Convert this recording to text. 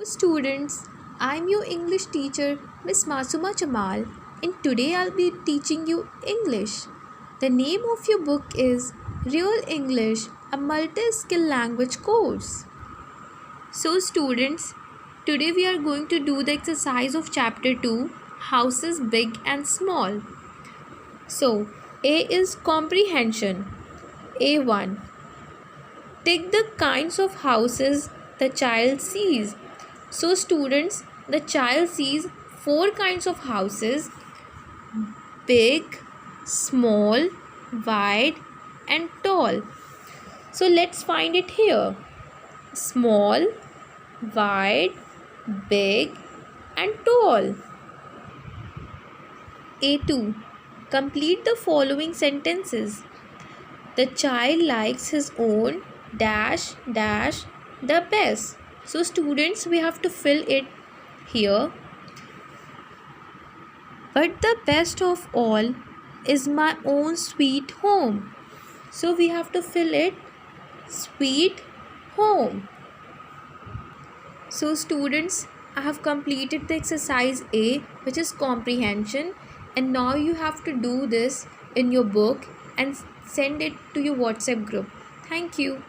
Students, I'm your English teacher, Miss Masooma Jamal, and today I'll be teaching you English. The name of your book is Real English, a multi-skill language course. So students, today we are going to do the exercise of chapter 2, houses big and small. So, A is comprehension. A1. Tick the kinds of houses the child sees. So students, the child sees 4 kinds of houses: big, small, wide and tall. So let's find it here. Small, wide, big and tall. A2. Complete the following sentences. The child likes his own dash dash the best. So students, we have to fill it here. But the best of all is my own sweet home. So we have to fill it sweet home. So students, I have completed the exercise A, which is comprehension, and now you have to do this in your book and send it to your WhatsApp group. Thank you.